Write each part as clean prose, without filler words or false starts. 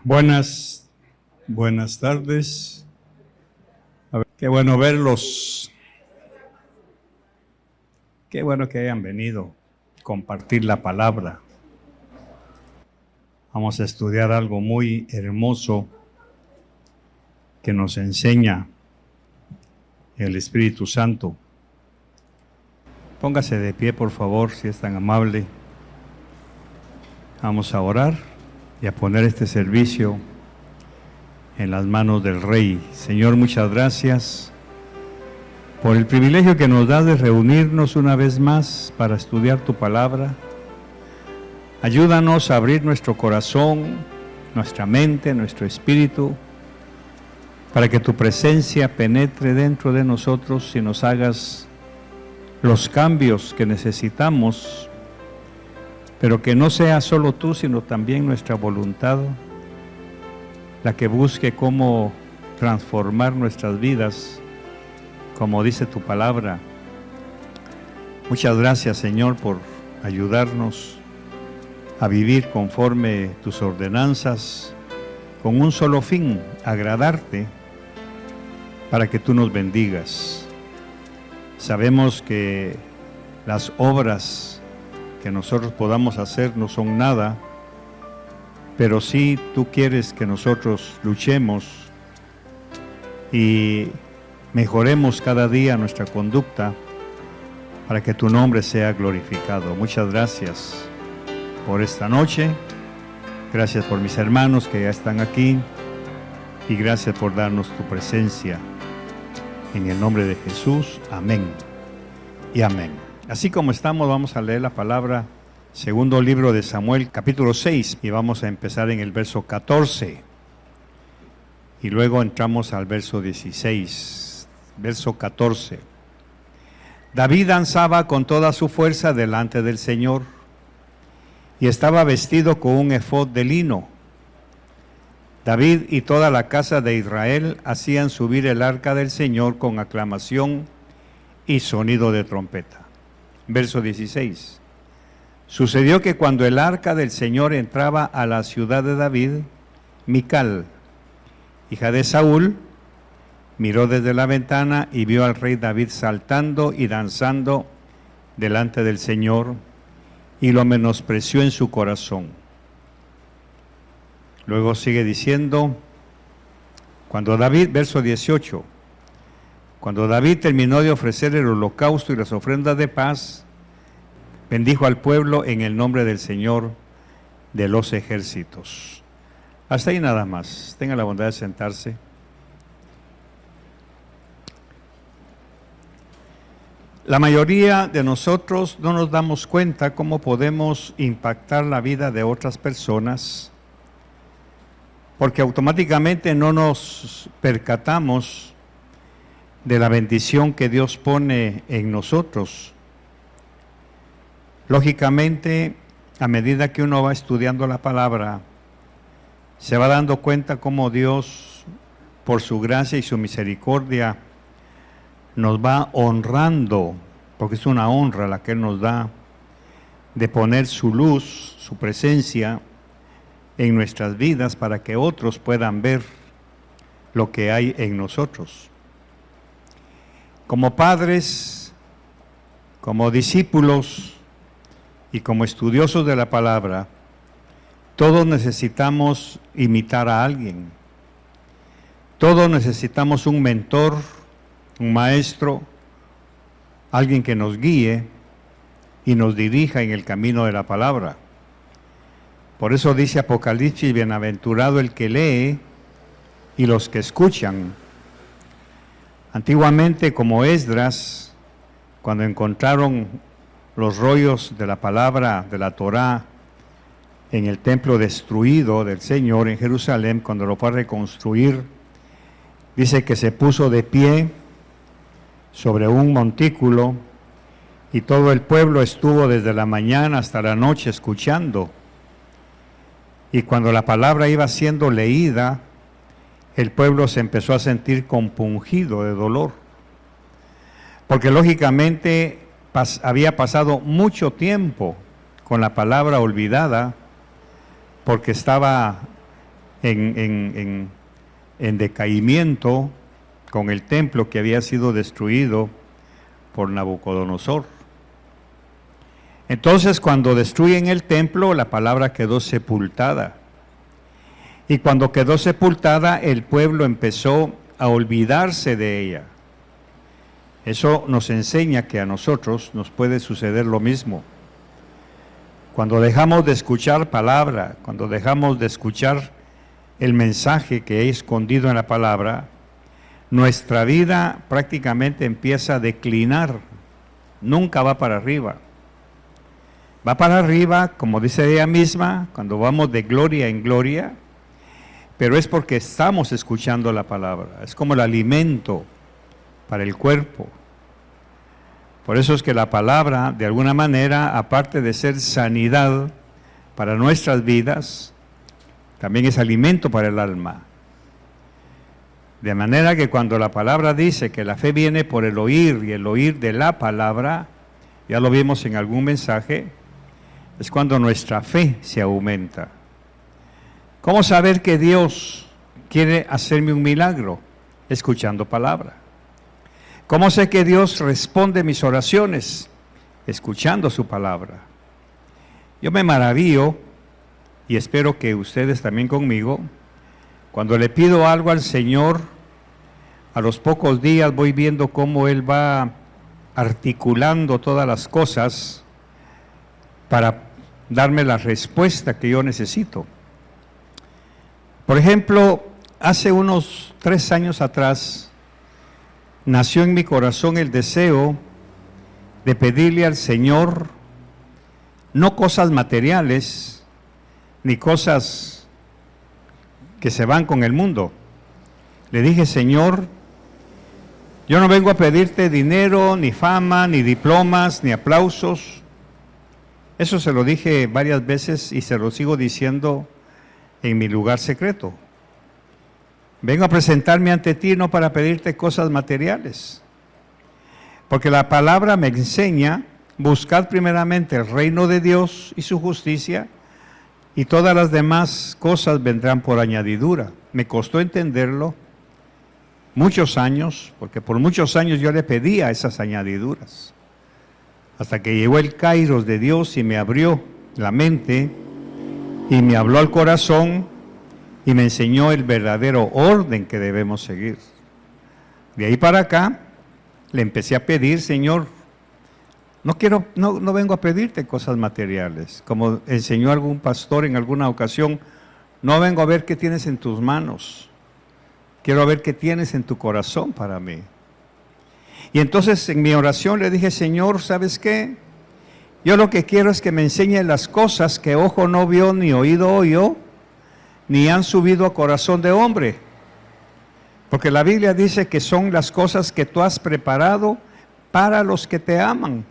Buenas tardes. Qué bueno verlos. Qué bueno que hayan venido a compartir la palabra. Vamos a estudiar algo muy hermoso que nos enseña el Espíritu Santo. Póngase de pie, por favor, si es tan amable. Vamos a orar y a poner este servicio en las manos del Rey. Señor, muchas gracias por el privilegio que nos das de reunirnos una vez más para estudiar tu palabra. Ayúdanos a abrir nuestro corazón, nuestra mente, nuestro espíritu, para que tu presencia penetre dentro de nosotros y nos hagas los cambios que necesitamos, pero que no sea solo tú, sino también nuestra voluntad, la que busque cómo transformar nuestras vidas, como dice tu palabra. Muchas gracias, Señor, por ayudarnos a vivir conforme tus ordenanzas, con un solo fin, agradarte, para que tú nos bendigas. Sabemos que las obras que nosotros podamos hacer no son nada, pero sí tú quieres que nosotros luchemos y mejoremos cada día nuestra conducta para que tu nombre sea glorificado. Muchas gracias por esta noche, gracias por mis hermanos que ya están aquí y gracias por darnos tu presencia. En el nombre de Jesús, amén y amén. Así como estamos, vamos a leer la palabra, segundo libro de Samuel, capítulo 6, y vamos a empezar en el verso 14. Y luego entramos al verso 16, verso 14. David danzaba con toda su fuerza delante del Señor, y estaba vestido con un efod de lino. David y toda la casa de Israel hacían subir el arca del Señor con aclamación y sonido de trompeta. Verso 16. Sucedió que cuando el arca del Señor entraba a la ciudad de David, Mical, hija de Saúl, miró desde la ventana y vio al rey David saltando y danzando delante del Señor, y lo menospreció en su corazón. Luego sigue diciendo, cuando David, verso 18, cuando David terminó de ofrecer el holocausto y las ofrendas de paz, bendijo al pueblo en el nombre del Señor de los ejércitos. Hasta ahí nada más. Tenga la bondad de sentarse. La mayoría de nosotros no nos damos cuenta cómo podemos impactar la vida de otras personas, porque automáticamente no nos percatamos de la bendición que Dios pone en nosotros. Lógicamente, a medida que uno va estudiando la palabra, se va dando cuenta cómo Dios, por su gracia y su misericordia, nos va honrando, porque es una honra la que Él nos da, de poner su luz, su presencia en nuestras vidas para que otros puedan ver lo que hay en nosotros. Como padres, como discípulos y como estudiosos de la palabra, todos necesitamos imitar a alguien. Todos necesitamos un mentor, un maestro, alguien que nos guíe y nos dirija en el camino de la palabra. Por eso dice Apocalipsis, bienaventurado el que lee y los que escuchan. Antiguamente, como Esdras, cuando encontraron los rollos de la palabra de la Torá en el templo destruido del Señor en Jerusalén, cuando lo fue a reconstruir, dice que se puso de pie sobre un montículo y todo el pueblo estuvo desde la mañana hasta la noche escuchando. Y cuando la palabra iba siendo leída, el pueblo se empezó a sentir compungido de dolor, porque lógicamente había pasado mucho tiempo con la palabra olvidada, porque estaba en decaimiento con el templo que había sido destruido por Nabucodonosor. Entonces, cuando destruyen el templo, la palabra quedó sepultada. Y cuando quedó sepultada, el pueblo empezó a olvidarse de ella. Eso nos enseña que a nosotros nos puede suceder lo mismo. Cuando dejamos de escuchar palabra, cuando dejamos de escuchar el mensaje que he escondido en la palabra, nuestra vida prácticamente empieza a declinar, nunca va para arriba. Va para arriba, como dice ella misma, cuando vamos de gloria en gloria, pero es porque estamos escuchando la palabra, es como el alimento para el cuerpo. Por eso es que la palabra, de alguna manera, aparte de ser sanidad para nuestras vidas, también es alimento para el alma. De manera que cuando la palabra dice que la fe viene por el oír y el oír de la palabra, ya lo vimos en algún mensaje, es cuando nuestra fe se aumenta. ¿Cómo saber que Dios quiere hacerme un milagro? Escuchando palabra. ¿Cómo sé que Dios responde mis oraciones? Escuchando su palabra. Yo me maravillo, y espero que ustedes también conmigo, cuando le pido algo al Señor, a los pocos días voy viendo cómo Él va articulando todas las cosas para darme la respuesta que yo necesito. Por ejemplo, hace unos 3 años atrás, nació en mi corazón el deseo de pedirle al Señor, no cosas materiales, ni cosas que se van con el mundo. Le dije, Señor, yo no vengo a pedirte dinero, ni fama, ni diplomas, ni aplausos. Eso se lo dije varias veces y se lo sigo diciendo en mi lugar secreto. Vengo a presentarme ante ti no para pedirte cosas materiales, porque la palabra me enseña, buscad primeramente el reino de Dios y su justicia, y todas las demás cosas vendrán por añadidura. Me costó entenderlo muchos años, porque por muchos años yo le pedía esas añadiduras, hasta que llegó el kairos de Dios y me abrió la mente y me habló al corazón y me enseñó el verdadero orden que debemos seguir. De ahí para acá le empecé a pedir, Señor, no vengo a pedirte cosas materiales, como enseñó algún pastor en alguna ocasión, no vengo a ver qué tienes en tus manos, quiero ver qué tienes en tu corazón para mí. Y entonces en mi oración le dije, Señor, ¿sabes qué? Yo lo que quiero es que me enseñes las cosas que ojo no vio, ni oído oyó, ni han subido a corazón de hombre. Porque la Biblia dice que son las cosas que tú has preparado para los que te aman.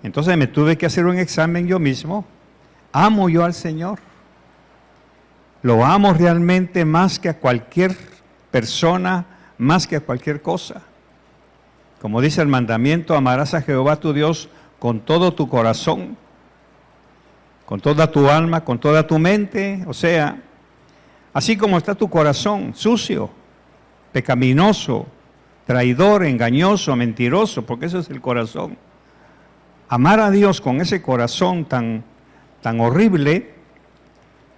Entonces me tuve que hacer un examen yo mismo. ¿Amo yo al Señor? ¿Lo amo realmente más que a cualquier persona, más que a cualquier cosa? Como dice el mandamiento, amarás a Jehová tu Dios con todo tu corazón, con toda tu alma, con toda tu mente. O sea, así como está tu corazón, sucio, pecaminoso, traidor, engañoso, mentiroso, porque eso es el corazón. Amar a Dios con ese corazón tan horrible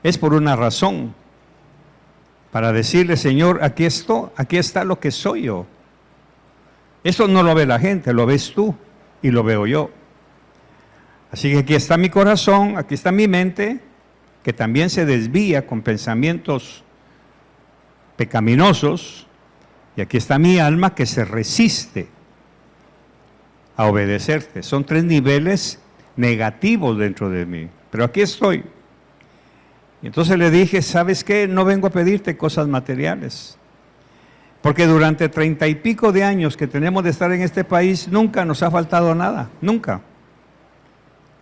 es por una razón, para decirle, Señor, aquí está lo que soy yo. Eso no lo ve la gente, lo ves tú y lo veo yo. Así que aquí está mi corazón, aquí está mi mente, que también se desvía con pensamientos pecaminosos, y aquí está mi alma que se resiste a obedecerte. Son 3 niveles negativos dentro de mí, pero aquí estoy. Y entonces le dije, ¿sabes qué? No vengo a pedirte cosas materiales, porque durante 30 y pico de años que tenemos de estar en este país, nunca nos ha faltado nada, nunca.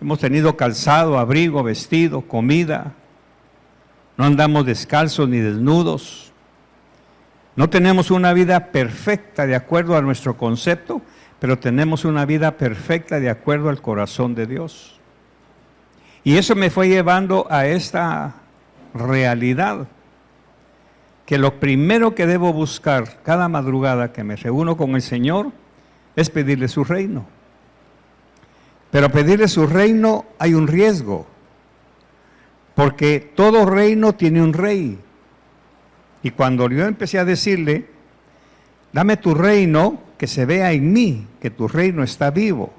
Hemos tenido calzado, abrigo, vestido, comida. No andamos descalzos ni desnudos. No tenemos una vida perfecta de acuerdo a nuestro concepto, pero tenemos una vida perfecta de acuerdo al corazón de Dios. Y eso me fue llevando a esta realidad. que lo primero que debo buscar cada madrugada que me reúno con el Señor es pedirle su reino. Pero pedirle su reino hay un riesgo, porque todo reino tiene un rey. Y cuando yo empecé a decirle, dame tu reino, que se vea en mí, que tu reino está vivo,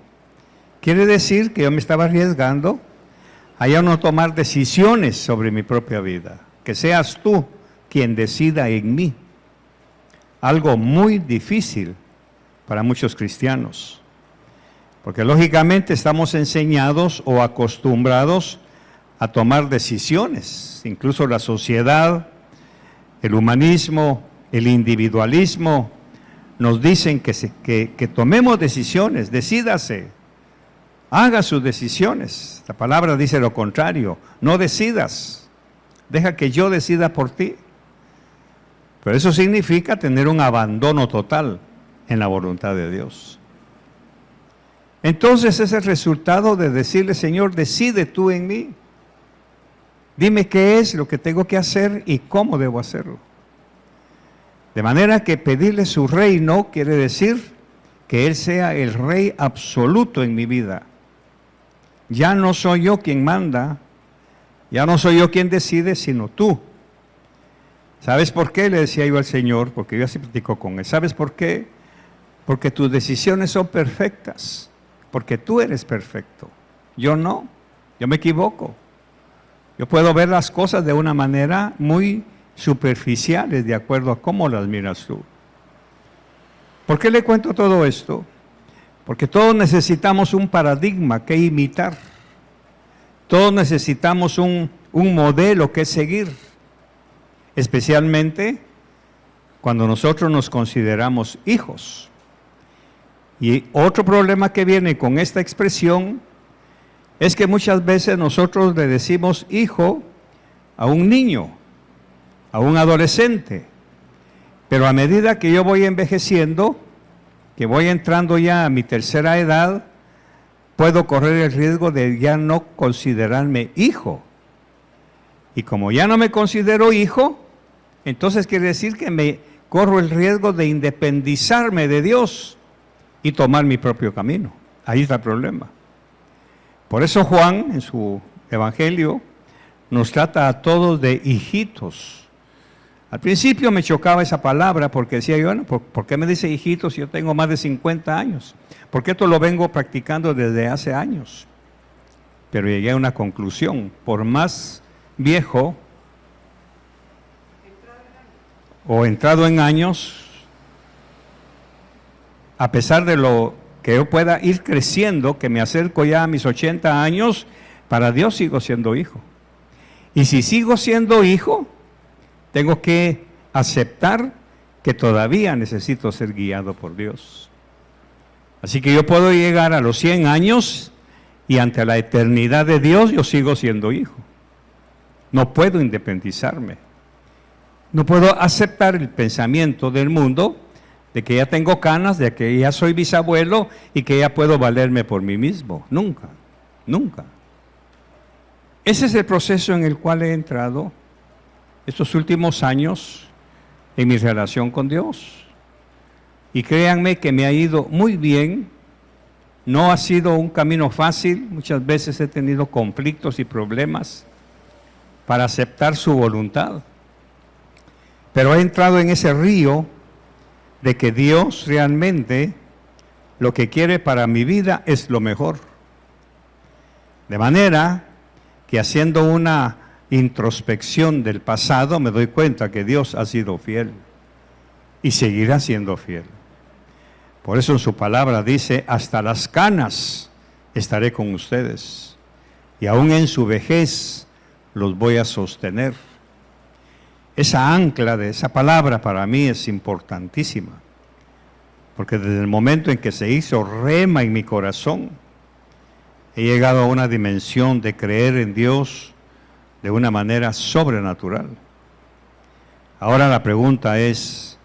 quiere decir que yo me estaba arriesgando a ya no tomar decisiones sobre mi propia vida, que seas tú quien decida en mí. Algo muy difícil para muchos cristianos, porque lógicamente estamos enseñados o acostumbrados a tomar decisiones, incluso la sociedad, el humanismo, el individualismo, nos dicen que tomemos decisiones, decídase, haga sus decisiones. La palabra dice lo contrario, no decidas, deja que yo decida por ti. Pero eso significa tener un abandono total en la voluntad de Dios. Entonces es el resultado de decirle, Señor, decide tú en mí. Dime qué es lo que tengo que hacer y cómo debo hacerlo. De manera que pedirle su reino quiere decir que Él sea el Rey absoluto en mi vida. Ya no soy yo quien manda, ya no soy yo quien decide, sino tú. ¿Sabes por qué? Le decía yo al Señor, porque yo así platico con Él. ¿Sabes por qué? Porque tus decisiones son perfectas, porque tú eres perfecto. Yo no, yo me equivoco. Yo puedo ver las cosas de una manera muy superficial, de acuerdo a cómo las miras tú. ¿Por qué le cuento todo esto? Porque todos necesitamos un paradigma que imitar. Todos necesitamos un modelo que seguir. Especialmente cuando nosotros nos consideramos hijos. Y otro problema que viene con esta expresión es que muchas veces nosotros le decimos hijo a un niño, a un adolescente, pero a medida que yo voy envejeciendo, que voy entrando ya a mi tercera edad, puedo correr el riesgo de ya no considerarme hijo. Y como ya no me considero hijo, entonces quiere decir que me corro el riesgo de independizarme de Dios y tomar mi propio camino. Ahí está el problema. Por eso Juan, en su evangelio, nos trata a todos de hijitos. Al principio me chocaba esa palabra porque decía yo, bueno, ¿por qué me dice hijitos si yo tengo más de 50 años? Porque esto lo vengo practicando desde hace años. Pero llegué a una conclusión, por más viejo o entrado en años, a pesar de lo que yo pueda ir creciendo, que me acerco ya a mis 80 años, para Dios sigo siendo hijo. Y si sigo siendo hijo, tengo que aceptar que todavía necesito ser guiado por Dios. Así que yo puedo llegar a los 100 años y ante la eternidad de Dios yo sigo siendo hijo. No puedo independizarme. No puedo aceptar el pensamiento del mundo de que ya tengo canas, de que ya soy bisabuelo y que ya puedo valerme por mí mismo. Nunca, nunca. Ese es el proceso en el cual he entrado estos últimos años en mi relación con Dios. Y créanme que me ha ido muy bien. No ha sido un camino fácil. Muchas veces he tenido conflictos y problemas para aceptar su voluntad. Pero he entrado en ese río de que Dios realmente lo que quiere para mi vida es lo mejor. De manera que haciendo una introspección del pasado me doy cuenta que Dios ha sido fiel y seguirá siendo fiel. Por eso en su palabra dice, hasta las canas estaré con ustedes y aún en su vejez los voy a sostener. Esa ancla de esa palabra para mí es importantísima, porque desde el momento en que se hizo rema en mi corazón, he llegado a una dimensión de creer en Dios de una manera sobrenatural. Ahora la pregunta es,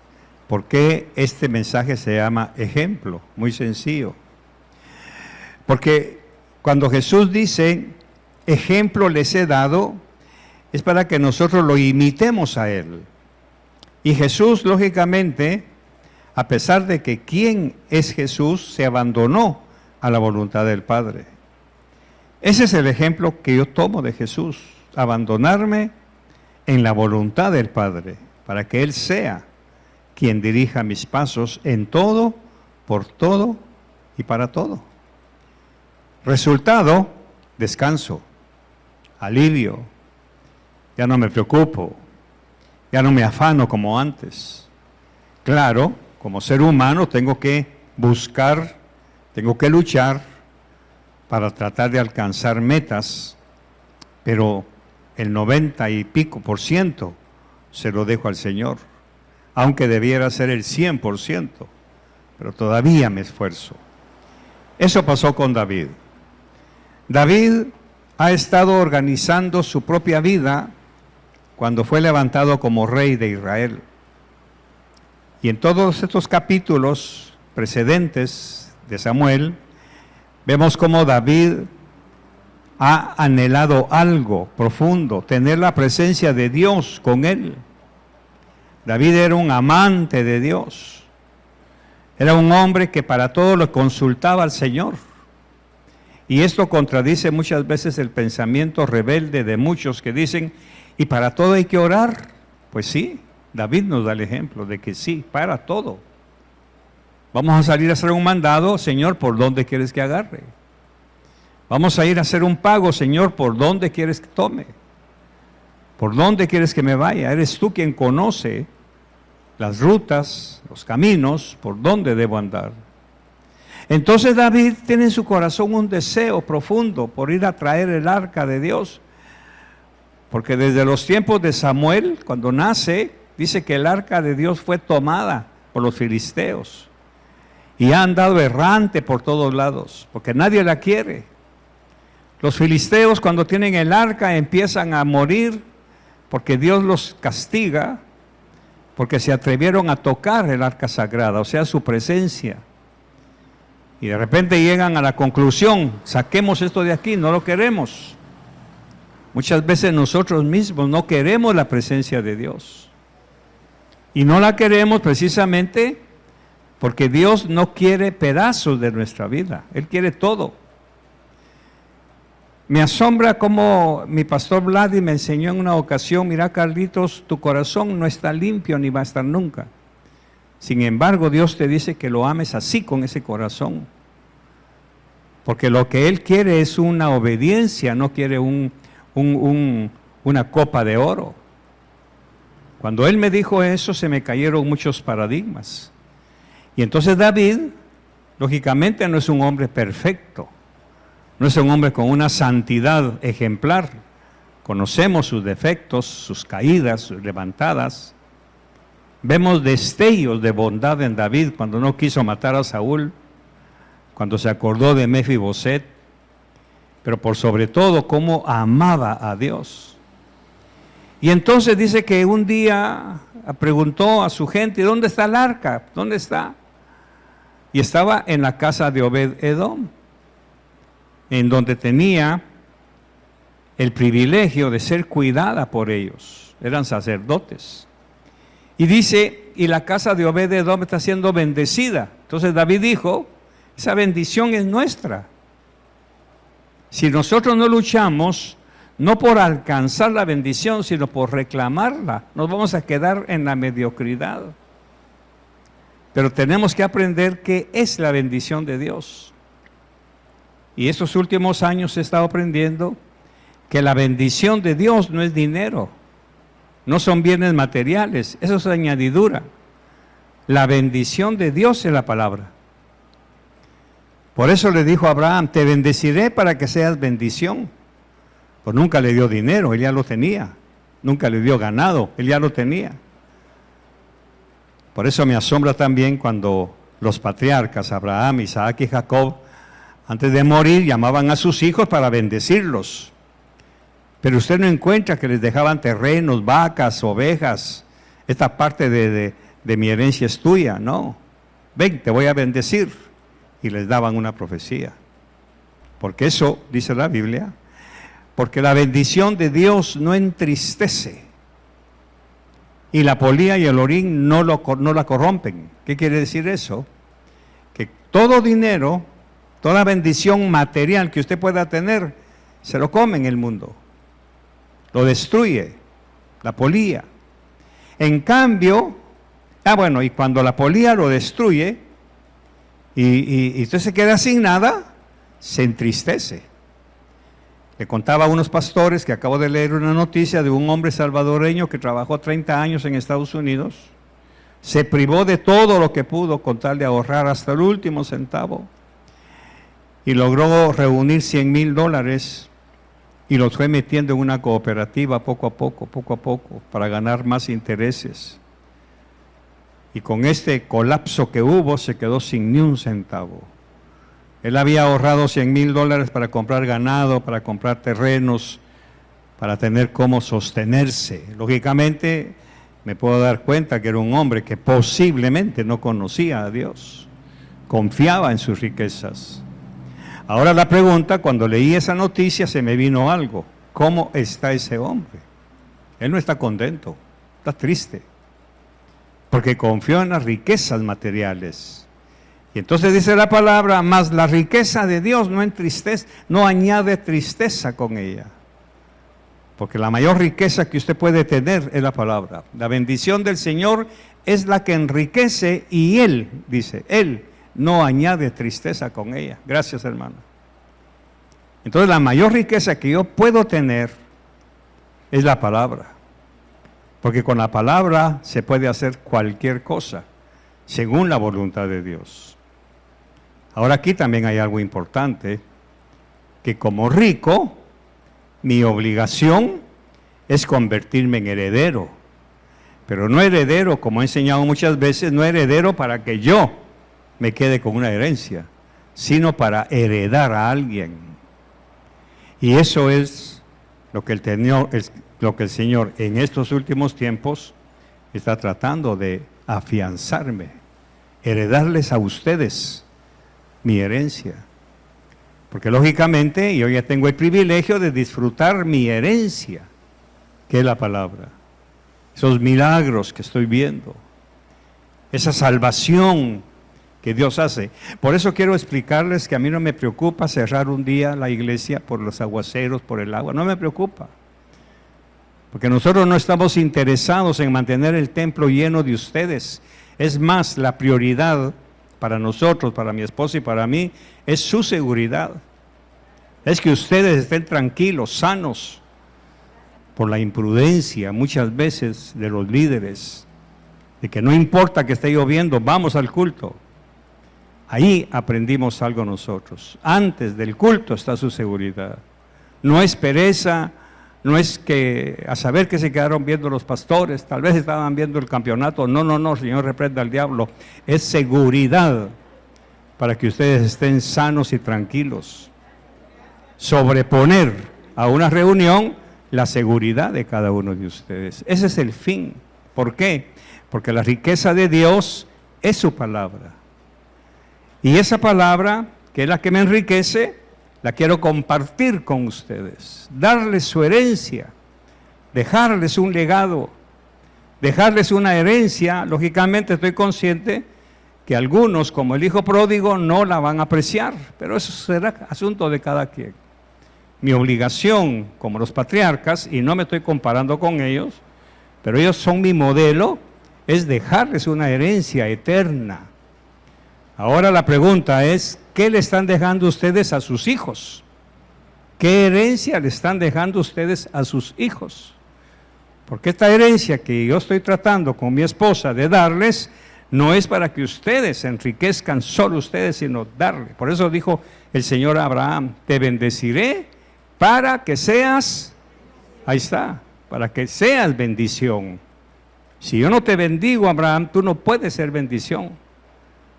¿por qué este mensaje se llama ejemplo? Muy sencillo. Porque cuando Jesús dice, ejemplo les he dado, es para que nosotros lo imitemos a Él. Y Jesús, lógicamente, a pesar de que quién es Jesús, se abandonó a la voluntad del Padre. Ese es el ejemplo que yo tomo de Jesús, abandonarme en la voluntad del Padre, para que Él sea quien dirija mis pasos en todo, por todo y para todo. Resultado, descanso, alivio, ya no me preocupo, ya no me afano como antes. Claro, como ser humano tengo que buscar, tengo que luchar para tratar de alcanzar metas, pero el 90 y pico % se lo dejo al Señor, aunque debiera ser el 100%, pero todavía me esfuerzo. Eso pasó con David. David ha estado organizando su propia vida cuando fue levantado como rey de Israel. Y en todos estos capítulos precedentes de Samuel, vemos cómo David ha anhelado algo profundo, tener la presencia de Dios con él. David era un amante de Dios. Era un hombre que para todo lo consultaba al Señor. Y esto contradice muchas veces el pensamiento rebelde de muchos que dicen, ¿y para todo hay que orar? Pues sí, David nos da el ejemplo de que sí, para todo. Vamos a salir a hacer un mandado, Señor, ¿por dónde quieres que agarre? Vamos a ir a hacer un pago, Señor, ¿por dónde quieres que tome? ¿Por dónde quieres que me vaya? Eres tú quien conoce las rutas, los caminos, por dónde debo andar. Entonces David tiene en su corazón un deseo profundo por ir a traer el arca de Dios. Porque desde los tiempos de Samuel, cuando nace, dice que el arca de Dios fue tomada por los filisteos. Y ha andado errante por todos lados, porque nadie la quiere. Los filisteos cuando tienen el arca empiezan a morir porque Dios los castiga, porque se atrevieron a tocar el arca sagrada, o sea, su presencia. Y de repente llegan a la conclusión, saquemos esto de aquí, no lo queremos. Muchas veces nosotros mismos no queremos la presencia de Dios. Y no la queremos precisamente porque Dios no quiere pedazos de nuestra vida, Él quiere todo. Me asombra como mi pastor Vladi me enseñó en una ocasión, mira Carlitos, tu corazón no está limpio ni va a estar nunca. Sin embargo, Dios te dice que lo ames así, con ese corazón. Porque lo que Él quiere es una obediencia, no quiere una copa de oro. Cuando Él me dijo eso, se me cayeron muchos paradigmas. Y entonces David, lógicamente, no es un hombre perfecto. No es un hombre con una santidad ejemplar. Conocemos sus defectos, sus caídas, sus levantadas. Vemos destellos de bondad en David cuando no quiso matar a Saúl, cuando se acordó de Mefiboset, pero por sobre todo cómo amaba a Dios. Y entonces dice que un día preguntó a su gente, ¿dónde está el arca? ¿Dónde está? Y estaba en la casa de Obed-Edom, en donde tenía el privilegio de ser cuidada por ellos. Eran sacerdotes. Y dice, y la casa de Obed-Edom está siendo bendecida. Entonces David dijo, esa bendición es nuestra. Si nosotros no luchamos, no por alcanzar la bendición, sino por reclamarla, nos vamos a quedar en la mediocridad. Pero tenemos que aprender qué es la bendición de Dios. Y estos últimos años he estado aprendiendo que la bendición de Dios no es dinero, no son bienes materiales, eso es añadidura. La bendición de Dios es la palabra. Por eso le dijo a Abraham, te bendeciré para que seas bendición. Pues nunca le dio dinero, él ya lo tenía. Nunca le dio ganado, él ya lo tenía. Por eso me asombra también cuando los patriarcas, Abraham, Isaac y Jacob, antes de morir llamaban a sus hijos para bendecirlos. Pero usted no encuentra que les dejaban terrenos, vacas, ovejas. Esta parte de mi herencia es tuya, no. Ven, te voy a bendecir. Y les daban una profecía. Porque eso, dice la Biblia, porque la bendición de Dios no entristece. y la polía y el orín no la corrompen. ¿Qué quiere decir eso? Que todo dinero, toda bendición material que usted pueda tener, se lo come en el mundo. Lo destruye, la polía. En cambio, y cuando la polía lo destruye, y usted se queda sin nada, se entristece. Le contaba a unos pastores que acabo de leer una noticia de un hombre salvadoreño que trabajó 30 años en Estados Unidos, se privó de todo lo que pudo con tal de ahorrar hasta el último centavo y logró reunir $100,000 y los fue metiendo en una cooperativa poco a poco, para ganar más intereses. Y con este colapso que hubo, se quedó sin ni un centavo. Él había ahorrado $100,000 para comprar ganado, para comprar terrenos, para tener cómo sostenerse. Lógicamente, me puedo dar cuenta que era un hombre que posiblemente no conocía a Dios, confiaba en sus riquezas. Ahora la pregunta, cuando leí esa noticia, se me vino algo. ¿Cómo está ese hombre? Él no está contento, está triste, porque confió en las riquezas materiales. Y entonces dice la palabra, mas la riqueza de Dios no añade tristeza con ella. Porque la mayor riqueza que usted puede tener es la palabra. La bendición del Señor es la que enriquece y Él, dice, Él no añade tristeza con ella. Gracias, hermano. Entonces la mayor riqueza que yo puedo tener es la palabra. Porque con la palabra se puede hacer cualquier cosa, según la voluntad de Dios. Ahora aquí también hay algo importante, que como rico, mi obligación es convertirme en heredero. Pero no heredero, como he enseñado muchas veces, no heredero para que yo me quede con una herencia, sino para heredar a alguien. Y eso es lo que el Señor en estos últimos tiempos está tratando de afianzarme, heredarles a ustedes mi herencia. Porque lógicamente yo ya tengo el privilegio de disfrutar mi herencia, que es la palabra. Esos milagros que estoy viendo, esa salvación que Dios hace. Por eso quiero explicarles que a mí no me preocupa cerrar un día la iglesia por los aguaceros, por el agua. No me preocupa. Porque nosotros no estamos interesados en mantener el templo lleno de ustedes. Es más, la prioridad para nosotros, para mi esposa y para mí, es su seguridad. Es que ustedes estén tranquilos, sanos, por la imprudencia muchas veces de los líderes, de que no importa que esté lloviendo, vamos al culto. Ahí aprendimos algo nosotros. Antes del culto está su seguridad. No es pereza, no es que a saber que se quedaron viendo los pastores, tal vez estaban viendo el campeonato. No, Señor, reprenda al diablo. Es seguridad para que ustedes estén sanos y tranquilos. Sobreponer a una reunión la seguridad de cada uno de ustedes. Ese es el fin. ¿Por qué? Porque la riqueza de Dios es su palabra. Y esa palabra, que es la que me enriquece, la quiero compartir con ustedes, darles su herencia, dejarles un legado, dejarles una herencia. Lógicamente estoy consciente que algunos, como el hijo pródigo, no la van a apreciar, pero eso será asunto de cada quien. Mi obligación como los patriarcas, y no me estoy comparando con ellos, pero ellos son mi modelo, es dejarles una herencia eterna. Ahora la pregunta es, ¿qué le están dejando ustedes a sus hijos? ¿Qué herencia le están dejando ustedes a sus hijos? Porque esta herencia que yo estoy tratando con mi esposa de darles, no es para que ustedes se enriquezcan, solo ustedes, sino darle. Por eso dijo el Señor a Abraham, te bendeciré para que seas, ahí está, para que seas bendición. Si yo no te bendigo, Abraham, tú no puedes ser bendición.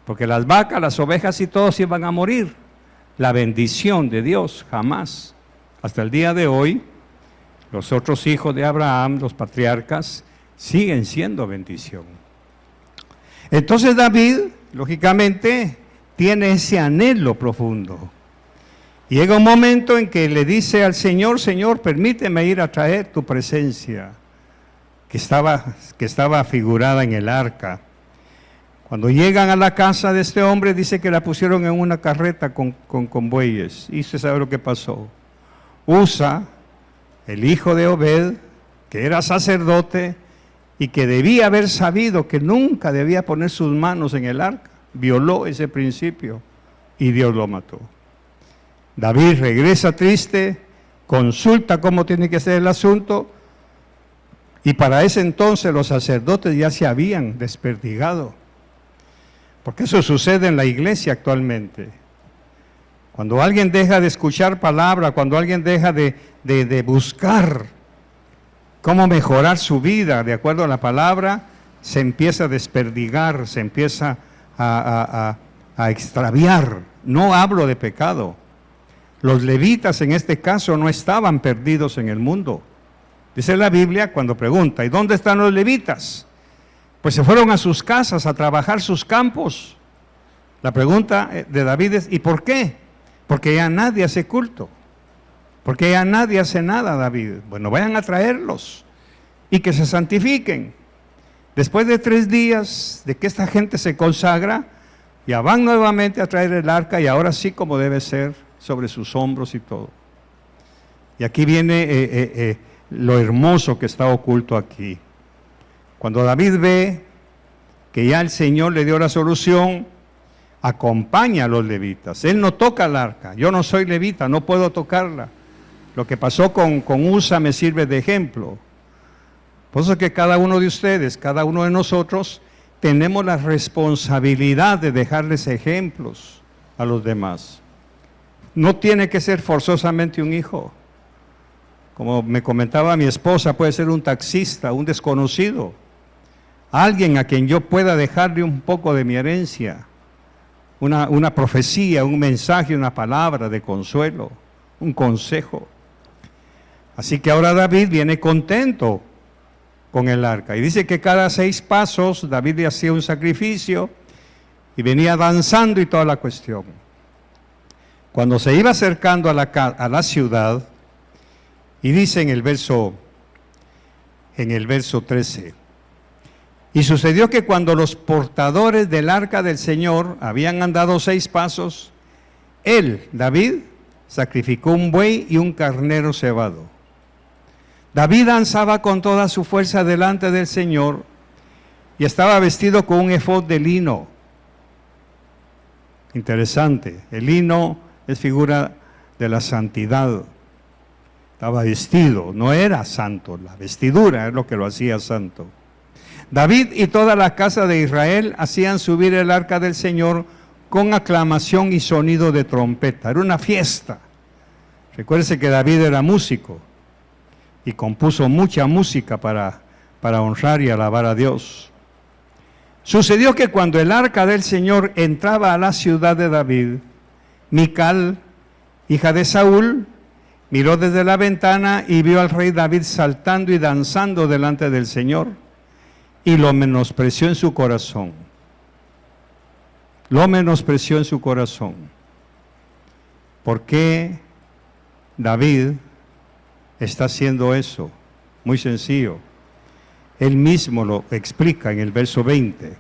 Porque las vacas, las ovejas y todos iban a morir. La bendición de Dios jamás. Hasta el día de hoy, los otros hijos de Abraham, los patriarcas, siguen siendo bendición. Entonces David, lógicamente, tiene ese anhelo profundo. Y llega un momento en que le dice al Señor, Señor, permíteme ir a traer tu presencia. que estaba figurada en el arca. Cuando llegan a la casa de este hombre, dice que la pusieron en una carreta con bueyes. Y se sabe lo que pasó. Usa, el hijo de Obed, que era sacerdote y que debía haber sabido que nunca debía poner sus manos en el arca, violó ese principio y Dios lo mató. David regresa triste, consulta cómo tiene que ser el asunto, y para ese entonces los sacerdotes ya se habían desperdigado, porque eso sucede en la iglesia actualmente. Cuando alguien deja de escuchar palabra, cuando alguien deja de buscar cómo mejorar su vida de acuerdo a la palabra, se empieza a desperdigar, se empieza a extraviar. No hablo de pecado. Los levitas en este caso no estaban perdidos en el mundo. Dice la Biblia cuando pregunta, ¿y dónde están los levitas? Pues se fueron a sus casas a trabajar sus campos. La pregunta de David es, ¿y por qué? Porque ya nadie hace culto. Porque ya nadie hace nada, David. Bueno, vayan a traerlos y que se santifiquen. Después de 3 días de que esta gente se consagra, ya van nuevamente a traer el arca y ahora sí como debe ser, sobre sus hombros y todo. Y aquí viene lo hermoso que está oculto aquí. Cuando David ve que ya el Señor le dio la solución, acompaña a los levitas. Él no toca el arca. Yo no soy levita, no puedo tocarla. Lo que pasó con Usa me sirve de ejemplo. Por eso es que cada uno de ustedes, cada uno de nosotros, tenemos la responsabilidad de dejarles ejemplos a los demás. No tiene que ser forzosamente un hijo. Como me comentaba mi esposa, puede ser un taxista, un desconocido, alguien a quien yo pueda dejarle un poco de mi herencia, una profecía, un mensaje, una palabra de consuelo, un consejo. Así que ahora David viene contento con el arca. Y dice que cada 6 pasos David le hacía un sacrificio y venía danzando y toda la cuestión. Cuando se iba acercando a la ciudad, y dice en el verso 13, y sucedió que cuando los portadores del arca del Señor habían andado 6 pasos, él, David, sacrificó un buey y un carnero cebado. David danzaba con toda su fuerza delante del Señor y estaba vestido con un efod de lino. Interesante, el lino es figura de la santidad. Estaba vestido, no era santo, la vestidura es lo que lo hacía santo. David y toda la casa de Israel hacían subir el arca del Señor con aclamación y sonido de trompeta. Era una fiesta. Recuérdese que David era músico y compuso mucha música para honrar y alabar a Dios. Sucedió que cuando el arca del Señor entraba a la ciudad de David, Mical, hija de Saúl, miró desde la ventana y vio al rey David saltando y danzando delante del Señor, y lo menospreció en su corazón. Lo menospreció en su corazón. ¿Por qué David está haciendo eso? Muy sencillo. Él mismo lo explica en el verso 20.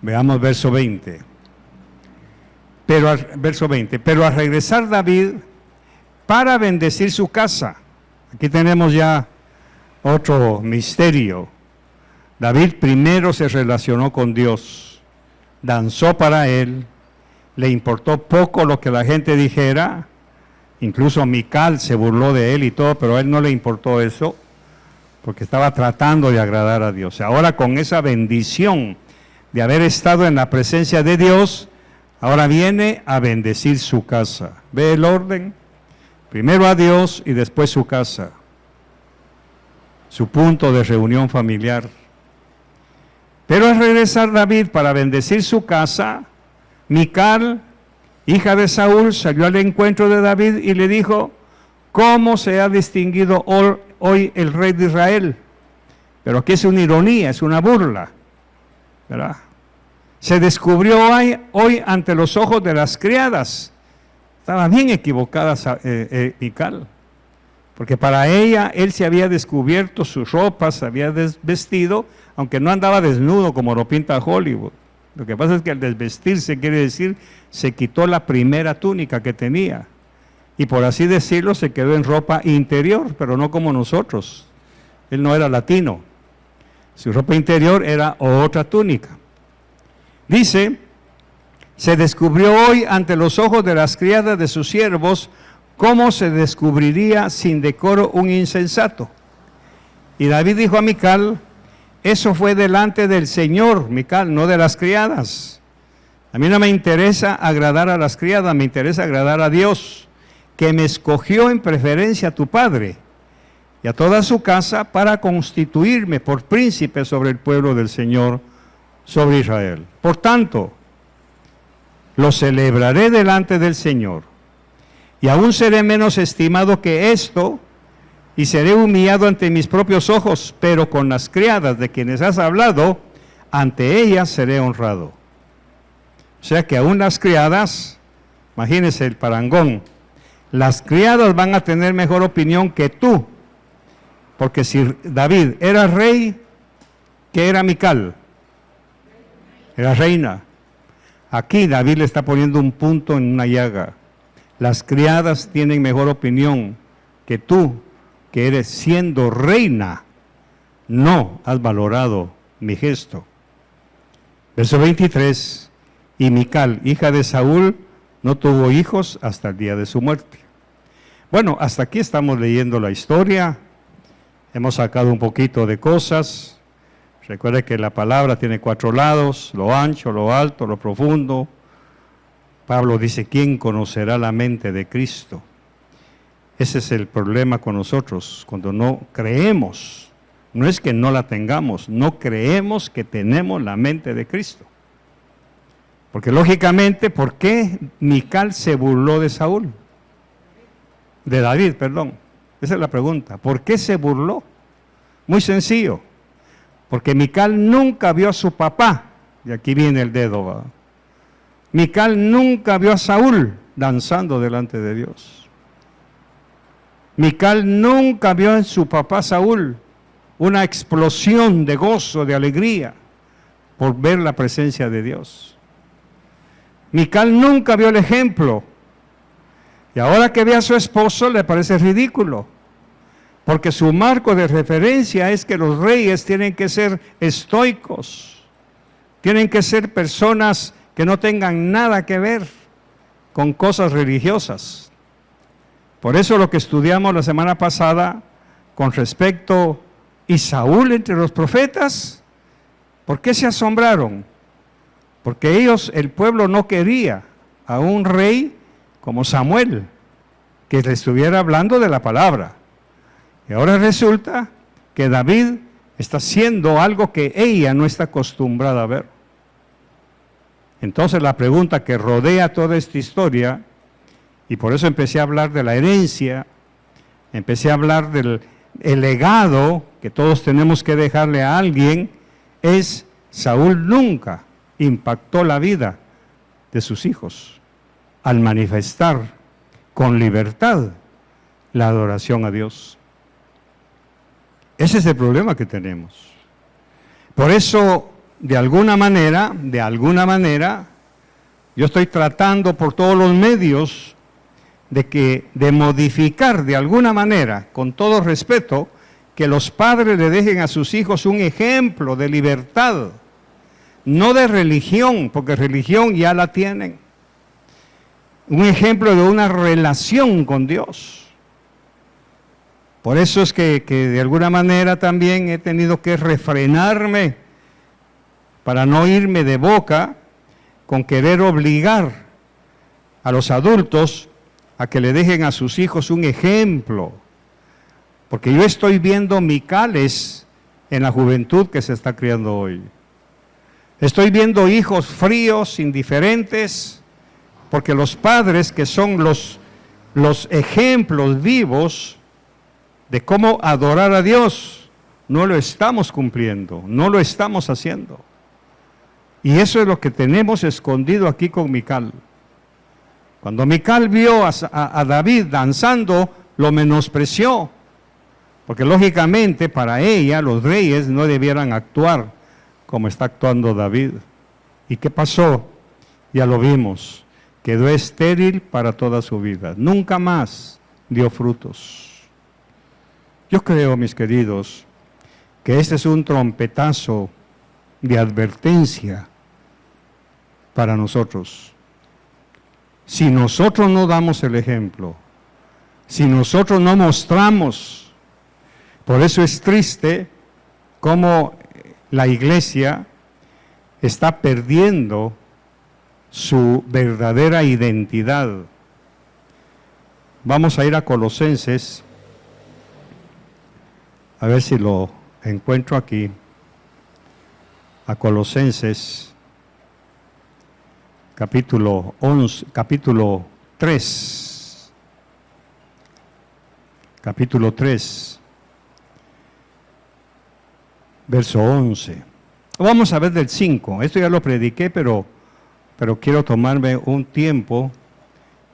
Veamos verso 20. Pero al regresar David para bendecir su casa, aquí tenemos ya otro misterio. David primero se relacionó con Dios, danzó para él, le importó poco lo que la gente dijera, incluso Mical se burló de él y todo, pero a él no le importó eso, porque estaba tratando de agradar a Dios. Ahora con esa bendición de haber estado en la presencia de Dios, ahora viene a bendecir su casa. ¿Ve el orden? Primero a Dios y después su casa, su punto de reunión familiar. Pero al regresar David para bendecir su casa, Mical, hija de Saúl, salió al encuentro de David y le dijo: ¿cómo se ha distinguido hoy el rey de Israel? Pero aquí es una ironía, es una burla, ¿verdad? Se descubrió hoy ante los ojos de las criadas. Estaba bien equivocada Mical. Porque para ella, él se había descubierto sus ropas, se había desvestido, aunque no andaba desnudo como lo pinta Hollywood. Lo que pasa es que al desvestirse quiere decir, se quitó la primera túnica que tenía. Y por así decirlo, se quedó en ropa interior, pero no como nosotros. Él no era latino. Su ropa interior era otra túnica. Dice, se descubrió hoy ante los ojos de las criadas de sus siervos, cómo se descubriría sin decoro un insensato. Y David dijo a Mical, eso fue delante del Señor, Mical, no de las criadas. A mí no me interesa agradar a las criadas, me interesa agradar a Dios, que me escogió en preferencia a tu padre y a toda su casa para constituirme por príncipe sobre el pueblo del Señor, sobre Israel. Por tanto, lo celebraré delante del Señor, y aún seré menos estimado que esto, y seré humillado ante mis propios ojos, pero con las criadas de quienes has hablado, ante ellas seré honrado. O sea que aún las criadas, imagínense el parangón, las criadas van a tener mejor opinión que tú, porque si David era rey, ¿qué era Mical? Era reina. Aquí David le está poniendo un punto en una llaga. Las criadas tienen mejor opinión que tú, que eres siendo reina, no has valorado mi gesto. Verso 23, y Mical, hija de Saúl, no tuvo hijos hasta el día de su muerte. Bueno, hasta aquí estamos leyendo la historia, hemos sacado un poquito de cosas. Recuerde que la palabra tiene 4 lados, lo ancho, lo alto, lo profundo. Pablo dice, ¿quién conocerá la mente de Cristo? Ese es el problema con nosotros, cuando no creemos. No es que no la tengamos, no creemos que tenemos la mente de Cristo. Porque lógicamente, ¿por qué Mical se burló de Saúl? De David, perdón. Esa es la pregunta. ¿Por qué se burló? Muy sencillo. Porque Mical nunca vio a su papá, y aquí viene el dedo, ¿va? Mical nunca vio a Saúl danzando delante de Dios. Mical nunca vio en su papá Saúl una explosión de gozo, de alegría, por ver la presencia de Dios. Mical nunca vio el ejemplo, y ahora que ve a su esposo le parece ridículo, porque su marco de referencia es que los reyes tienen que ser estoicos, tienen que ser personas que no tengan nada que ver con cosas religiosas. Por eso lo que estudiamos la semana pasada con respecto a Saúl entre los profetas, ¿por qué se asombraron? Porque ellos, el pueblo no quería a un rey como Samuel, que le estuviera hablando de la palabra. Y ahora resulta que David está haciendo algo que ella no está acostumbrada a ver. Entonces la pregunta que rodea toda esta historia, y por eso empecé a hablar de la herencia, empecé a hablar del legado que todos tenemos que dejarle a alguien, es Saúl nunca impactó la vida de sus hijos al manifestar con libertad la adoración a Dios. Ese es el problema que tenemos. Por eso, de alguna manera, yo estoy tratando por todos los medios de modificar de alguna manera, con todo respeto, que los padres le dejen a sus hijos un ejemplo de libertad, no de religión, porque religión ya la tienen. Un ejemplo de una relación con Dios. Por eso es que de alguna manera también he tenido que refrenarme para no irme de boca con querer obligar a los adultos a que le dejen a sus hijos un ejemplo. Porque yo estoy viendo Micales en la juventud que se está criando hoy. Estoy viendo hijos fríos, indiferentes, porque los padres, que son los ejemplos vivos de cómo adorar a Dios, no lo estamos cumpliendo, no lo estamos haciendo. Y eso es lo que tenemos escondido aquí con Mical. Cuando Mical vio a David danzando, lo menospreció. Porque lógicamente para ella los reyes no debieran actuar como está actuando David. ¿Y qué pasó? Ya lo vimos. Quedó estéril para toda su vida. Nunca más dio frutos. Yo creo, mis queridos, que este es un trompetazo de advertencia para nosotros. Si nosotros no damos el ejemplo, si nosotros no mostramos, por eso es triste cómo la iglesia está perdiendo su verdadera identidad. Vamos a ir a Colosenses, a ver si lo encuentro aquí, a Colosenses, capítulo 3, verso 11. Vamos a ver del 5, esto ya lo prediqué, pero quiero tomarme un tiempo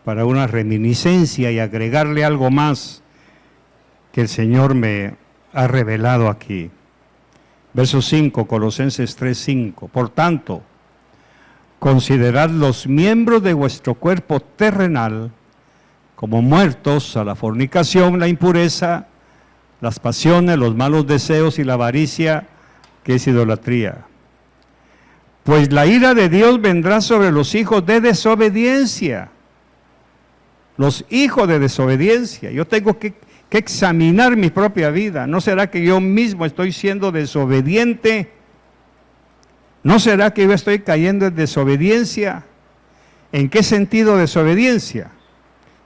para una reminiscencia y agregarle algo más que el Señor me ha revelado aquí. Verso 5, Colosenses 3:5. Por tanto, considerad los miembros de vuestro cuerpo terrenal como muertos a la fornicación, la impureza, las pasiones, los malos deseos y la avaricia, que es idolatría. Pues la ira de Dios vendrá sobre los hijos de desobediencia. Los hijos de desobediencia. Yo tengo que examinar mi propia vida. ¿No será que yo mismo estoy siendo desobediente? ¿No será que yo estoy cayendo en desobediencia? ¿En qué sentido desobediencia?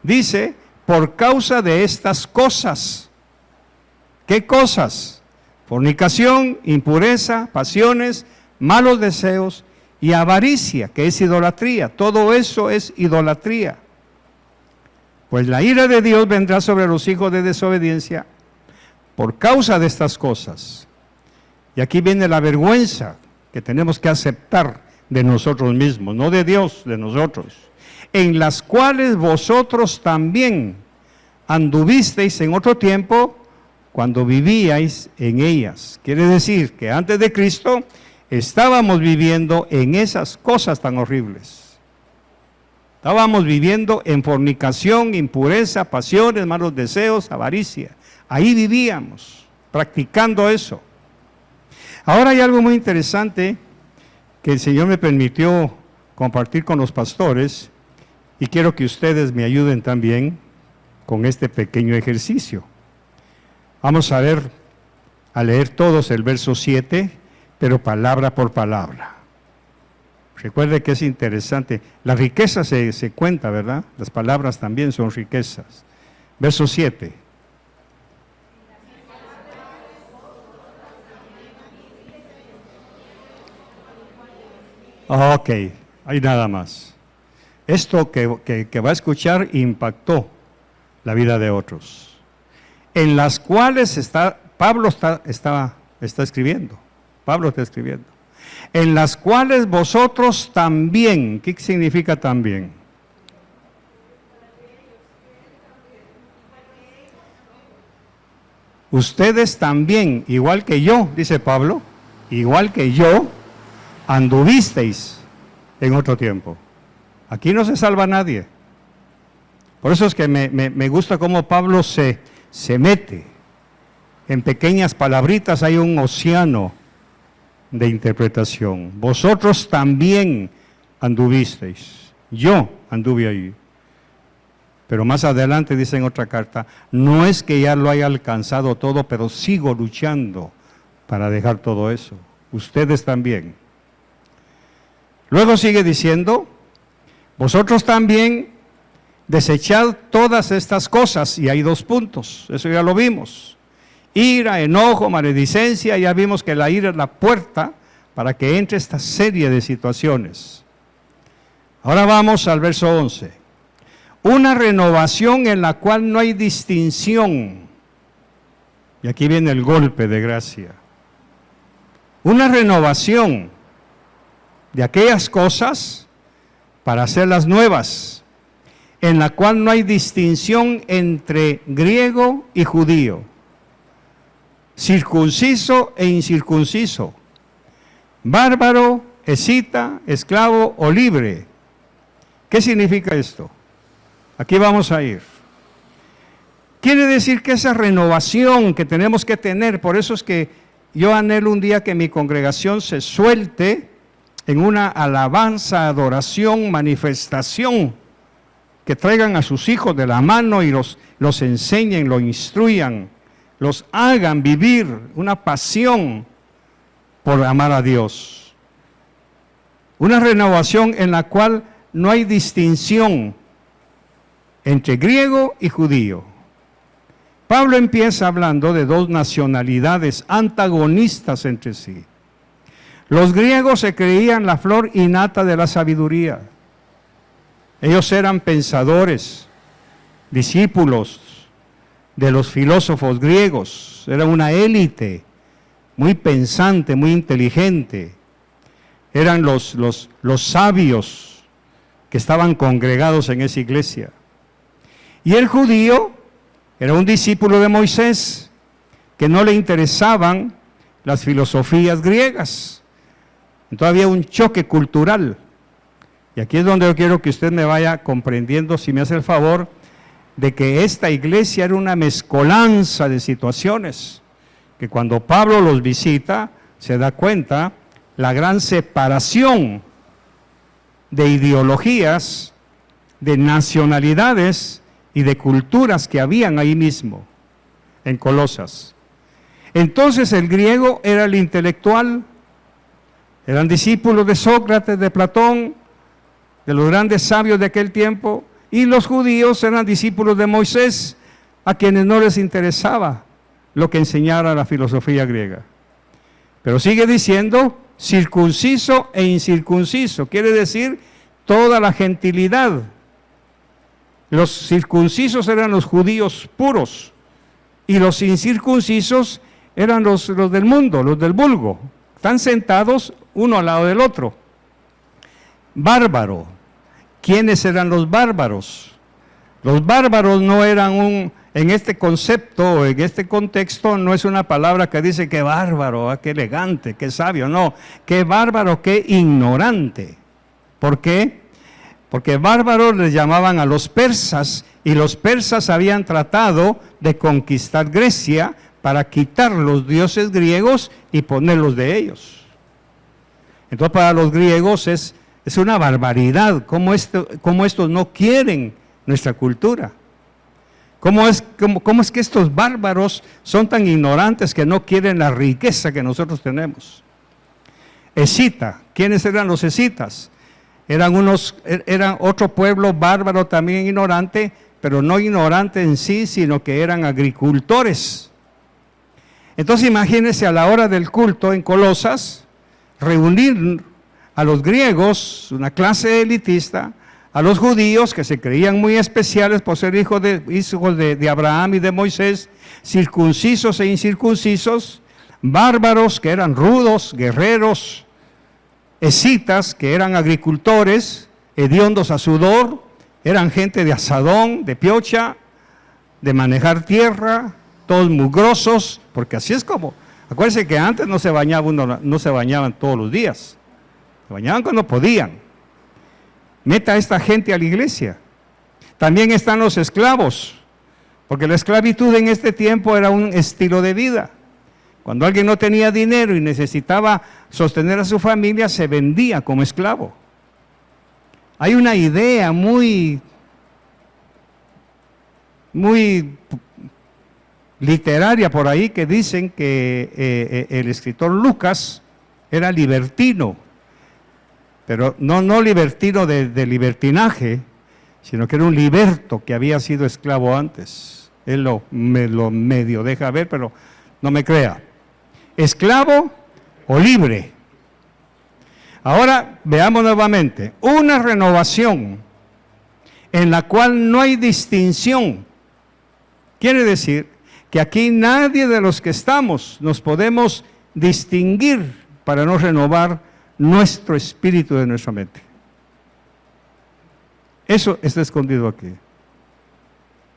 Dice, por causa de estas cosas. ¿Qué cosas? Fornicación, impureza, pasiones, malos deseos y avaricia, que es idolatría. Todo eso es idolatría. Pues la ira de Dios vendrá sobre los hijos de desobediencia por causa de estas cosas. Y aquí viene la vergüenza que tenemos que aceptar de nosotros mismos, no de Dios, de nosotros. En las cuales vosotros también anduvisteis en otro tiempo cuando vivíais en ellas. Quiere decir que antes de Cristo estábamos viviendo en esas cosas tan horribles. Estábamos viviendo en fornicación, impureza, pasiones, malos deseos, avaricia. Ahí vivíamos, practicando eso. Ahora hay algo muy interesante que el Señor me permitió compartir con los pastores y quiero que ustedes me ayuden también con este pequeño ejercicio. Vamos a leer todos el verso 7, pero palabra por palabra. Recuerde que es interesante. La riqueza se cuenta, ¿verdad? Las palabras también son riquezas. Verso 7. Ok, hay nada más. Esto que va a escuchar impactó la vida de otros. En las cuales Pablo está escribiendo. Pablo está escribiendo. En las cuales vosotros también. ¿Qué significa también? Ustedes también, igual que yo, dice Pablo, igual que yo, anduvisteis en otro tiempo. Aquí no se salva nadie. Por eso es que me gusta cómo Pablo se mete. En pequeñas palabritas hay un océano de interpretación. Vosotros también anduvisteis. Yo anduve ahí. Pero más adelante dice en otra carta, no es que ya lo haya alcanzado todo, pero sigo luchando para dejar todo eso. Ustedes también. Luego sigue diciendo, vosotros también desechad todas estas cosas, y hay 2 puntos, eso ya lo vimos. Ira, enojo, maledicencia, ya vimos que la ira es la puerta para que entre esta serie de situaciones. Ahora vamos al verso 11. Una renovación en la cual no hay distinción. Y aquí viene el golpe de gracia. Una renovación de aquellas cosas para hacerlas nuevas, en la cual no hay distinción entre griego y judío. circunciso e incircunciso, bárbaro, escita, esclavo o libre. ¿Qué significa esto? Aquí vamos a ir. Quiere decir que esa renovación que tenemos que tener, por eso es que yo anhelo un día que mi congregación se suelte en una alabanza, adoración, manifestación, que traigan a sus hijos de la mano y los enseñen, los instruyan, los hagan vivir una pasión por amar a Dios. Una renovación en la cual no hay distinción entre griego y judío. Pablo empieza hablando de dos nacionalidades antagonistas entre sí. Los griegos se creían la flor innata de la sabiduría. Ellos eran pensadores, discípulos de los filósofos griegos. Era una élite muy pensante, muy inteligente. Eran los sabios que estaban congregados en esa iglesia. Y el judío era un discípulo de Moisés, que no le interesaban las filosofías griegas. Entonces había un choque cultural. Y aquí es donde yo quiero que usted me vaya comprendiendo, si me hace el favor, de que esta iglesia era una mezcolanza de situaciones, que cuando Pablo los visita, se da cuenta la gran separación de ideologías, de nacionalidades y de culturas que habían ahí mismo, en Colosas. Entonces el griego era el intelectual, eran discípulos de Sócrates, de Platón, de los grandes sabios de aquel tiempo, y los judíos eran discípulos de Moisés, a quienes no les interesaba lo que enseñara la filosofía griega. Pero sigue diciendo circunciso e incircunciso, quiere decir toda la gentilidad. Los circuncisos eran los judíos puros y los incircuncisos eran los del mundo, los del vulgo. Están sentados uno al lado del otro. Bárbaro. ¿Quiénes eran los bárbaros? Los bárbaros no eran en este concepto, en este contexto, no es una palabra que dice qué bárbaro, qué elegante, qué sabio, no. Qué bárbaro, qué ignorante. ¿Por qué? Porque bárbaros les llamaban a los persas, y los persas habían tratado de conquistar Grecia para quitar los dioses griegos y ponerlos de ellos. Entonces para los griegos es una barbaridad cómo estos no quieren nuestra cultura. ¿Cómo es que estos bárbaros son tan ignorantes que no quieren la riqueza que nosotros tenemos? Escita, ¿quiénes eran los escitas? Eran otro pueblo bárbaro también ignorante, pero no ignorante en sí, sino que eran agricultores. Entonces imagínense a la hora del culto en Colosas, reunir a los griegos, una clase elitista, a los judíos que se creían muy especiales por ser hijos de Abraham y de Moisés, circuncisos e incircuncisos, bárbaros que eran rudos, guerreros, escitas que eran agricultores, hediondos a sudor, eran gente de asadón, de piocha, de manejar tierra, todos mugrosos, porque así es como, acuérdense que antes no se bañaban todos los días, se bañaban cuando podían. Meta a esta gente a la iglesia. También están los esclavos, porque la esclavitud en este tiempo era un estilo de vida. Cuando alguien no tenía dinero y necesitaba sostener a su familia, se vendía como esclavo. Hay una idea muy literaria por ahí que dicen que el escritor Lucas era libertino, pero no libertino de libertinaje, sino que era un liberto que había sido esclavo antes. Él me lo medio deja ver, pero no me crea. ¿Esclavo o libre? Ahora veamos nuevamente, una renovación en la cual no hay distinción. Quiere decir que aquí nadie de los que estamos nos podemos distinguir para no renovar nuestro espíritu de nuestra mente. Eso está escondido aquí.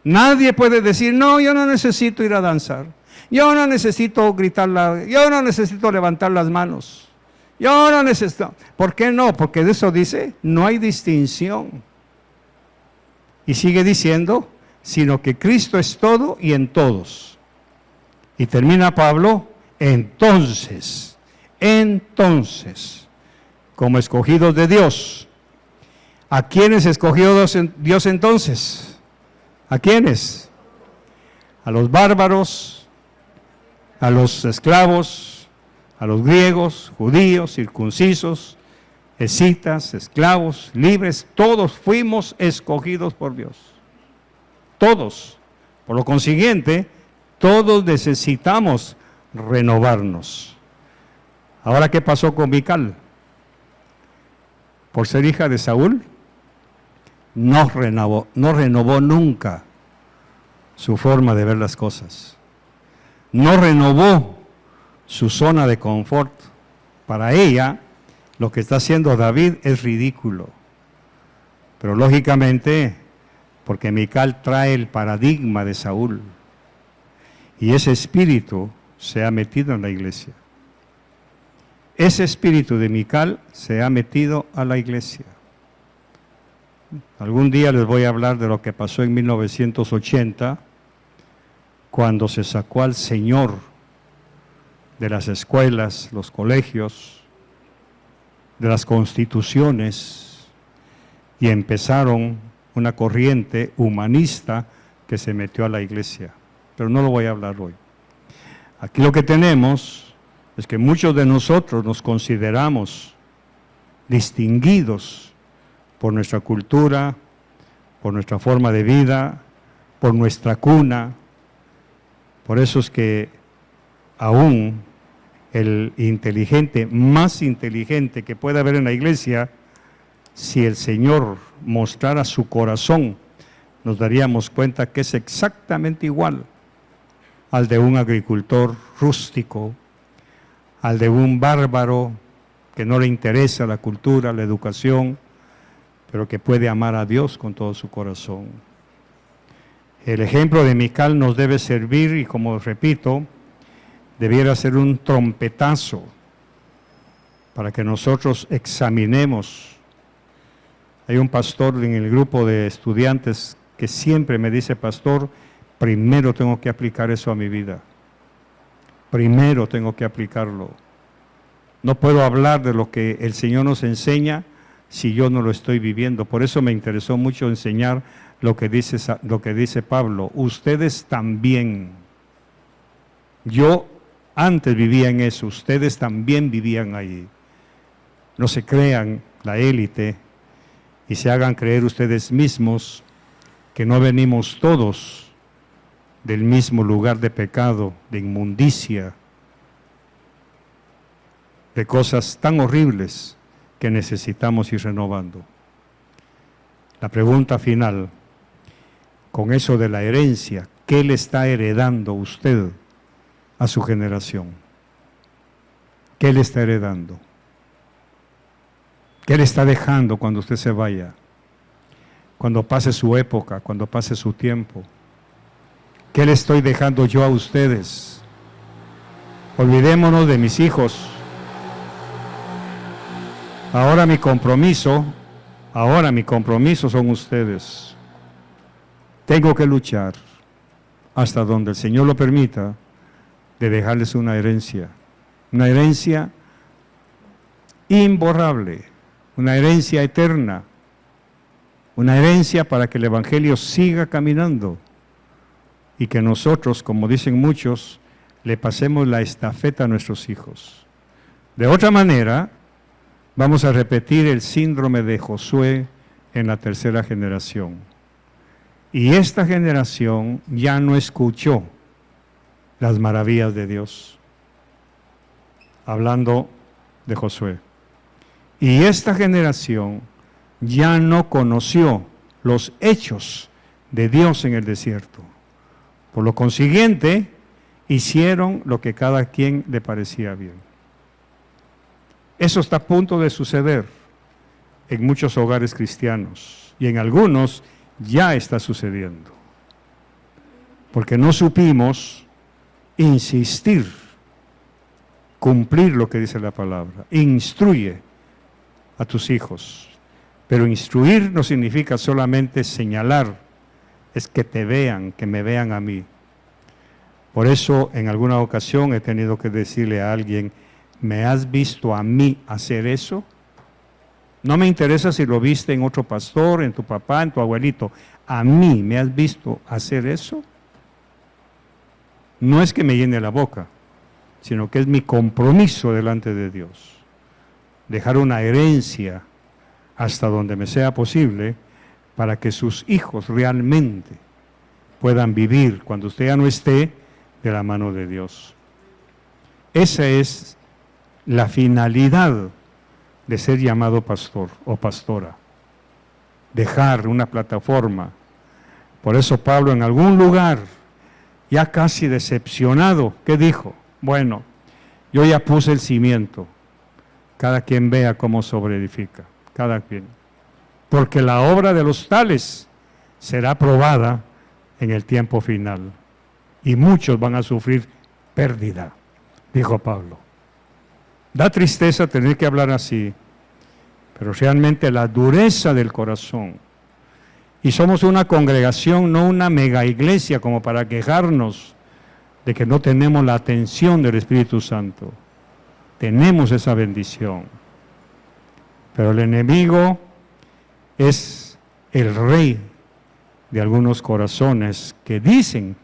Nadie puede decir, no, yo no necesito ir a danzar. Yo no necesito gritar, yo no necesito levantar las manos. Yo no necesito. ¿Por qué no? Porque de eso dice, no hay distinción. Y sigue diciendo, sino que Cristo es todo y en todos. Y termina Pablo, entonces, como escogidos de Dios. ¿A quiénes escogió Dios entonces? ¿A quiénes? A los bárbaros, a los esclavos, a los griegos, judíos, circuncisos, escitas, esclavos, libres, todos fuimos escogidos por Dios. Todos. Por lo consiguiente, todos necesitamos renovarnos. Ahora, ¿qué pasó con Mical? Por ser hija de Saúl, no renovó nunca su forma de ver las cosas. No renovó su zona de confort. Para ella, lo que está haciendo David es ridículo. Pero lógicamente, porque Mical trae el paradigma de Saúl. Y ese espíritu se ha metido en la iglesia. Ese espíritu de Mical se ha metido a la iglesia. Algún día les voy a hablar de lo que pasó en 1980, cuando se sacó al Señor de las escuelas, los colegios, de las constituciones, y empezaron una corriente humanista que se metió a la iglesia. Pero no lo voy a hablar hoy. Aquí lo que tenemos es que muchos de nosotros nos consideramos distinguidos por nuestra cultura, por nuestra forma de vida, por nuestra cuna. Por eso es que aún el inteligente, más inteligente que pueda haber en la iglesia, si el Señor mostrara su corazón, nos daríamos cuenta que es exactamente igual al de un agricultor rústico, al de un bárbaro que no le interesa la cultura, la educación, pero que puede amar a Dios con todo su corazón. El ejemplo de Mical nos debe servir y, como repito, debiera ser un trompetazo para que nosotros examinemos. Hay un pastor en el grupo de estudiantes que siempre me dice, pastor, primero tengo que aplicar eso a mi vida. Primero tengo que aplicarlo. No puedo hablar de lo que el Señor nos enseña si yo no lo estoy viviendo. Por eso me interesó mucho enseñar lo que dice Pablo. Ustedes también. Yo antes vivía en eso, ustedes también vivían ahí. No se crean la élite y se hagan creer ustedes mismos que no venimos todos del mismo lugar de pecado, de inmundicia, de cosas tan horribles que necesitamos ir renovando. La pregunta final, con eso de la herencia, ¿qué le está heredando usted a su generación? ¿Qué le está heredando? ¿Qué le está dejando cuando usted se vaya? Cuando pase su época, cuando pase su tiempo. ¿Qué le estoy dejando yo a ustedes? Olvidémonos de mis hijos. Ahora mi compromiso son ustedes. Tengo que luchar hasta donde el Señor lo permita de dejarles una herencia imborrable, una herencia eterna, una herencia para que el Evangelio siga caminando y que nosotros, como dicen muchos, le pasemos la estafeta a nuestros hijos. De otra manera, vamos a repetir el síndrome de Josué en la tercera generación. Y esta generación ya no escuchó las maravillas de Dios, hablando de Josué. Y esta generación ya no conoció los hechos de Dios en el desierto. Por lo consiguiente, hicieron lo que cada quien le parecía bien. Eso está a punto de suceder en muchos hogares cristianos y en algunos ya está sucediendo. Porque no supimos insistir, cumplir lo que dice la palabra. Instruye a tus hijos. Pero instruir no significa solamente señalar, es que te vean, que me vean a mí. Por eso en alguna ocasión he tenido que decirle a alguien, ¿me has visto a mí hacer eso? No me interesa si lo viste en otro pastor, en tu papá, en tu abuelito. ¿A mí me has visto hacer eso? No es que me llene la boca, sino que es mi compromiso delante de Dios. Dejar una herencia hasta donde me sea posible para que sus hijos realmente puedan vivir cuando usted ya no esté de la mano de Dios. Esa es la finalidad de ser llamado pastor o pastora. Dejar una plataforma. Por eso Pablo en algún lugar, ya casi decepcionado, ¿qué dijo? Bueno, yo ya puse el cimiento. Cada quien vea cómo sobreedifica. Cada quien. Porque la obra de los tales será probada en el tiempo final. Y muchos van a sufrir pérdida, dijo Pablo. Da tristeza tener que hablar así, pero realmente la dureza del corazón. Y somos una congregación, no una mega iglesia como para quejarnos de que no tenemos la atención del Espíritu Santo. Tenemos esa bendición. Pero el enemigo es el rey de algunos corazones que dicen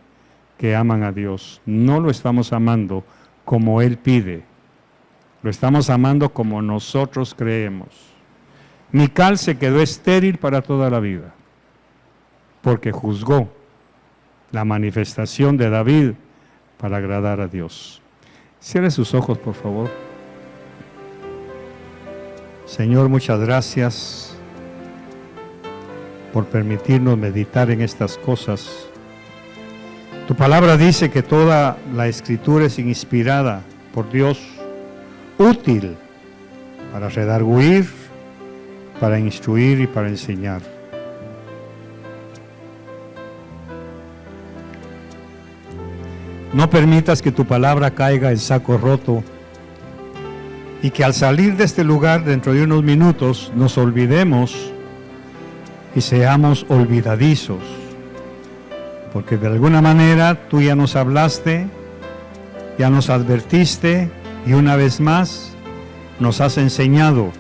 que aman a Dios. No lo estamos amando como Él pide. Lo estamos amando como nosotros creemos. Mical se quedó estéril para toda la vida, porque juzgó la manifestación de David para agradar a Dios. Cierre sus ojos, por favor. Señor, muchas gracias por permitirnos meditar en estas cosas. Tu palabra dice que toda la Escritura es inspirada por Dios, útil para redarguir, para instruir y para enseñar. No permitas que tu palabra caiga en saco roto y que al salir de este lugar dentro de unos minutos nos olvidemos y seamos olvidadizos, porque de alguna manera tú ya nos hablaste, ya nos advertiste y una vez más nos has enseñado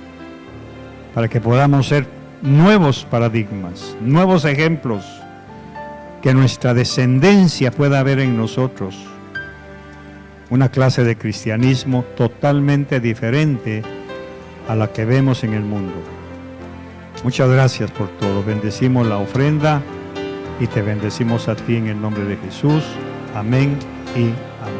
para que podamos ser nuevos paradigmas, nuevos ejemplos, que nuestra descendencia pueda ver en nosotros una clase de cristianismo totalmente diferente a la que vemos en el mundo. Muchas gracias por todo. Bendecimos la ofrenda y te bendecimos a ti en el nombre de Jesús. Amén y amén.